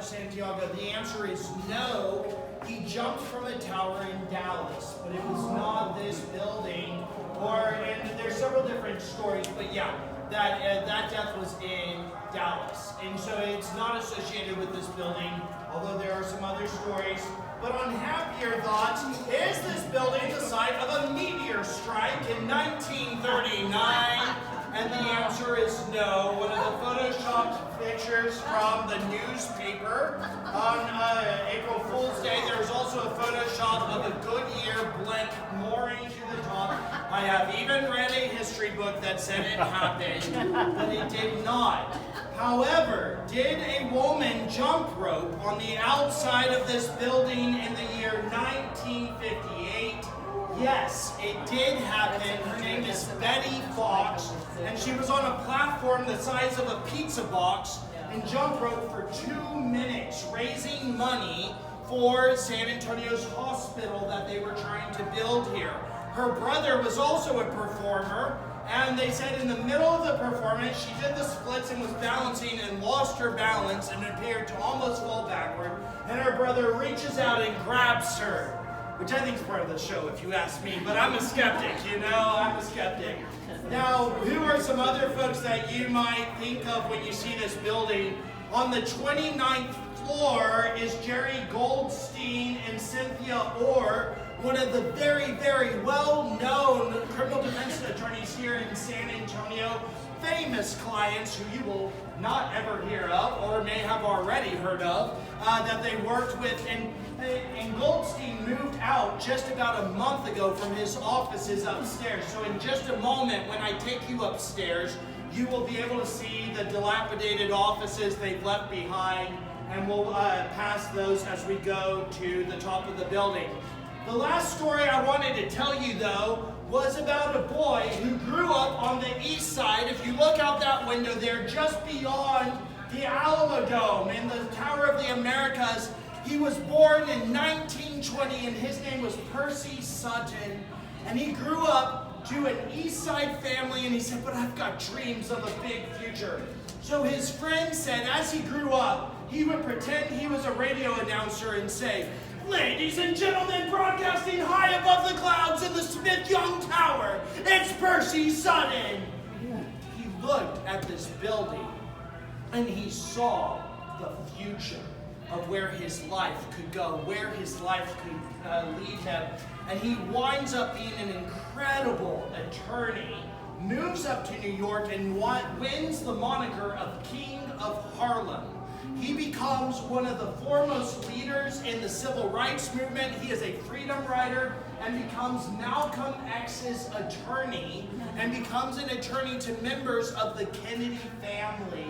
Santiago? The answer is no. He jumped from a tower in Dallas, but it was not this building. And there's several different stories, but yeah, that death was in Dallas. And so it's not associated with this building, although there are some other stories. But on happier thoughts, is this building the site of a meteor strike in 1939? And the answer is no. One of the photoshopped pictures from the newspaper on April Fool's Day. There's also a photoshop of a Goodyear blimp mooring to the top. I have even read a history book that said it happened, but it did not. However, did a woman jump rope on the outside of this building in the year 1958? Yes, it did happen. Her name is Betty Fox, and she was on a platform the size of a pizza box and jump rope for 2 minutes, raising money for San Antonio's hospital that they were trying to build here. Her brother was also a performer, and they said in the middle of the performance, she did the splits and was balancing and lost her balance and appeared to almost fall backward, and her brother reaches out and grabs her. Which I think is part of the show, if you ask me, but I'm a skeptic, I'm a skeptic. Now, who are some other folks that you might think of when you see this building? On the 29th floor is Jerry Goldstein and Cynthia Orr, one of the very, very well-known criminal defense attorneys here in San Antonio, famous clients who you will not ever hear of, or may have already heard of, that they worked with. And Goldstein moved out just about a month ago from his offices upstairs. So in just a moment, when I take you upstairs, you will be able to see the dilapidated offices they've left behind, and we'll pass those as we go to the top of the building. The last story I wanted to tell you, though, was about a boy who grew up on the east side. If you look out that window there, just beyond the Alamo Dome in the Tower of the Americas, he was born in 1920, and his name was Percy Sutton. And he grew up to an east side family, and he said, but I've got dreams of a big future. So his friend said, as he grew up, he would pretend he was a radio announcer and say, ladies and gentlemen, broadcasting high above the clouds in the Smith-Young Tower, it's Percy Sutton. He looked at this building, and he saw the future of where his life could go, where his life could lead him. And he winds up being an incredible attorney, moves up to New York, and wins the moniker of King of Harlem. He becomes one of the foremost leaders in the civil rights movement. He is a freedom rider and becomes Malcolm X's attorney and becomes an attorney to members of the Kennedy family.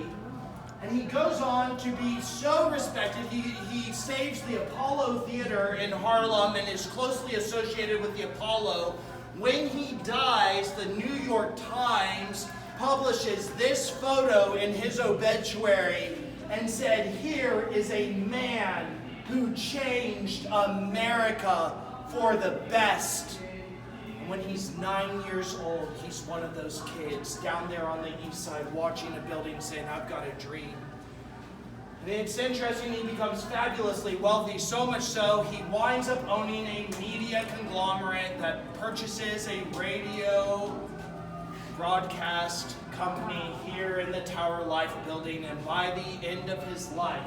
And he goes on to be so respected. He saves the Apollo Theater in Harlem and is closely associated with the Apollo. When he dies, the New York Times publishes this photo in his obituary and said, here is a man who changed America for the best. And when he's 9 years old, he's one of those kids down there on the east side watching a building saying, I've got a dream. And it's interesting, he becomes fabulously wealthy, so much so he winds up owning a media conglomerate that purchases a radio broadcast company here in the Tower Life building, and by the end of his life,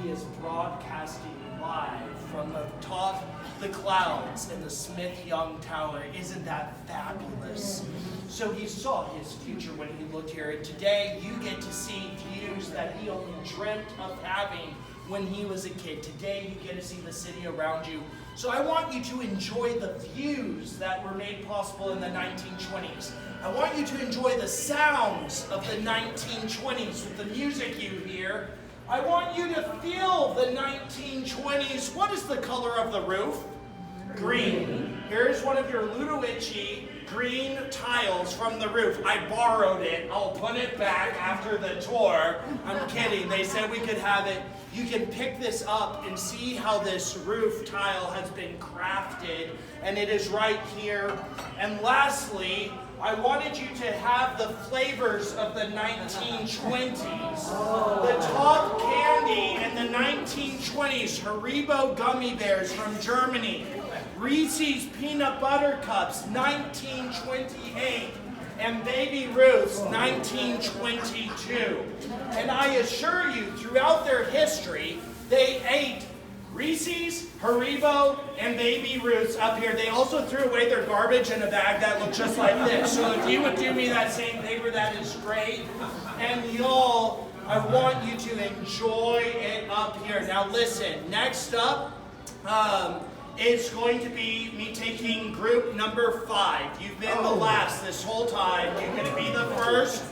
he is broadcasting live from the top of the clouds in the Smith-Young Tower. Isn't that fabulous? So he saw his future when he looked here, and today you get to see views that he only dreamt of having when he was a kid. Today you get to see the city around you. So I want you to enjoy the views that were made possible in the 1920s. I want you to enjoy the sounds of the 1920s with the music you hear. I want you to feel the 1920s. What is the color of the roof? Green. Here's one of your Ludovici green tiles from the roof. I borrowed it. I'll put it back after the tour. I'm kidding. They said we could have it. You can pick this up and see how this roof tile has been crafted, and it is right here. And lastly, I wanted you to have the flavors of the 1920s. The top candy in the 1920s, Haribo gummy bears from Germany. Reese's peanut butter cups, 1928. And Baby Ruth's, 1922. And I assure you, throughout their history, they ate Reese's, Haribo, and Baby Ruth's up here. They also threw away their garbage in a bag that looked just like this. So if you would do me that same favor, that is great. And y'all, I want you to enjoy it up here. Now listen, next up, it's going to be me taking group number 5. You've been the last this whole time. You're going to be the first.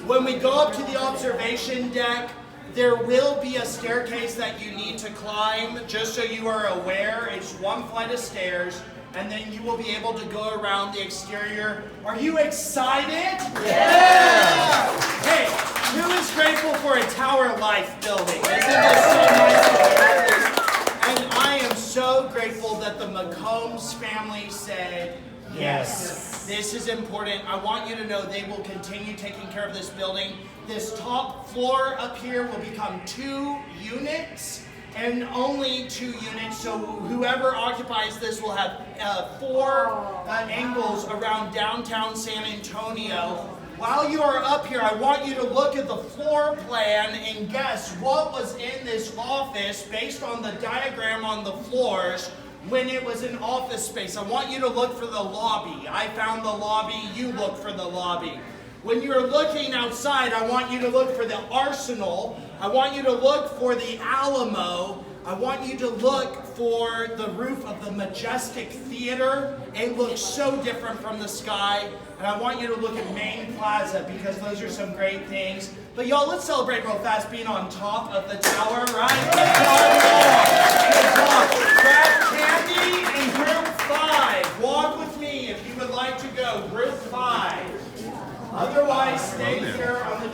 When we go up to the observation deck, there will be a staircase that you need to climb, just so you are aware. It's 1 flight of stairs, and then you will be able to go around the exterior. Are you excited? Yeah! Hey, who is grateful for a Tower Life building? Isn't this so nice to hear this? And I am so grateful that the McCombs family said, yes, this is important. I want you to know they will continue taking care of this building. This top floor up here will become 2 units, and only 2 units. So whoever occupies this will have 4 angles around downtown San Antonio. While you are up here, I want you to look at the floor plan and guess what was in this office based on the diagram on the floors when it was an office space. I want you to look for the lobby. I found the lobby, you look for the lobby. When you're looking outside, I want you to look for the Arsenal. I want you to look for the Alamo. I want you to look for the roof of the Majestic Theater. It looks so different from the sky. And I want you to look at Main Plaza because those are some great things. But y'all, let's celebrate real fast being on top of the tower, right? Good job, y'all. Good job. Grab candy in group 5. Walk with me if you would like to go. Group 5. Otherwise, stay here on the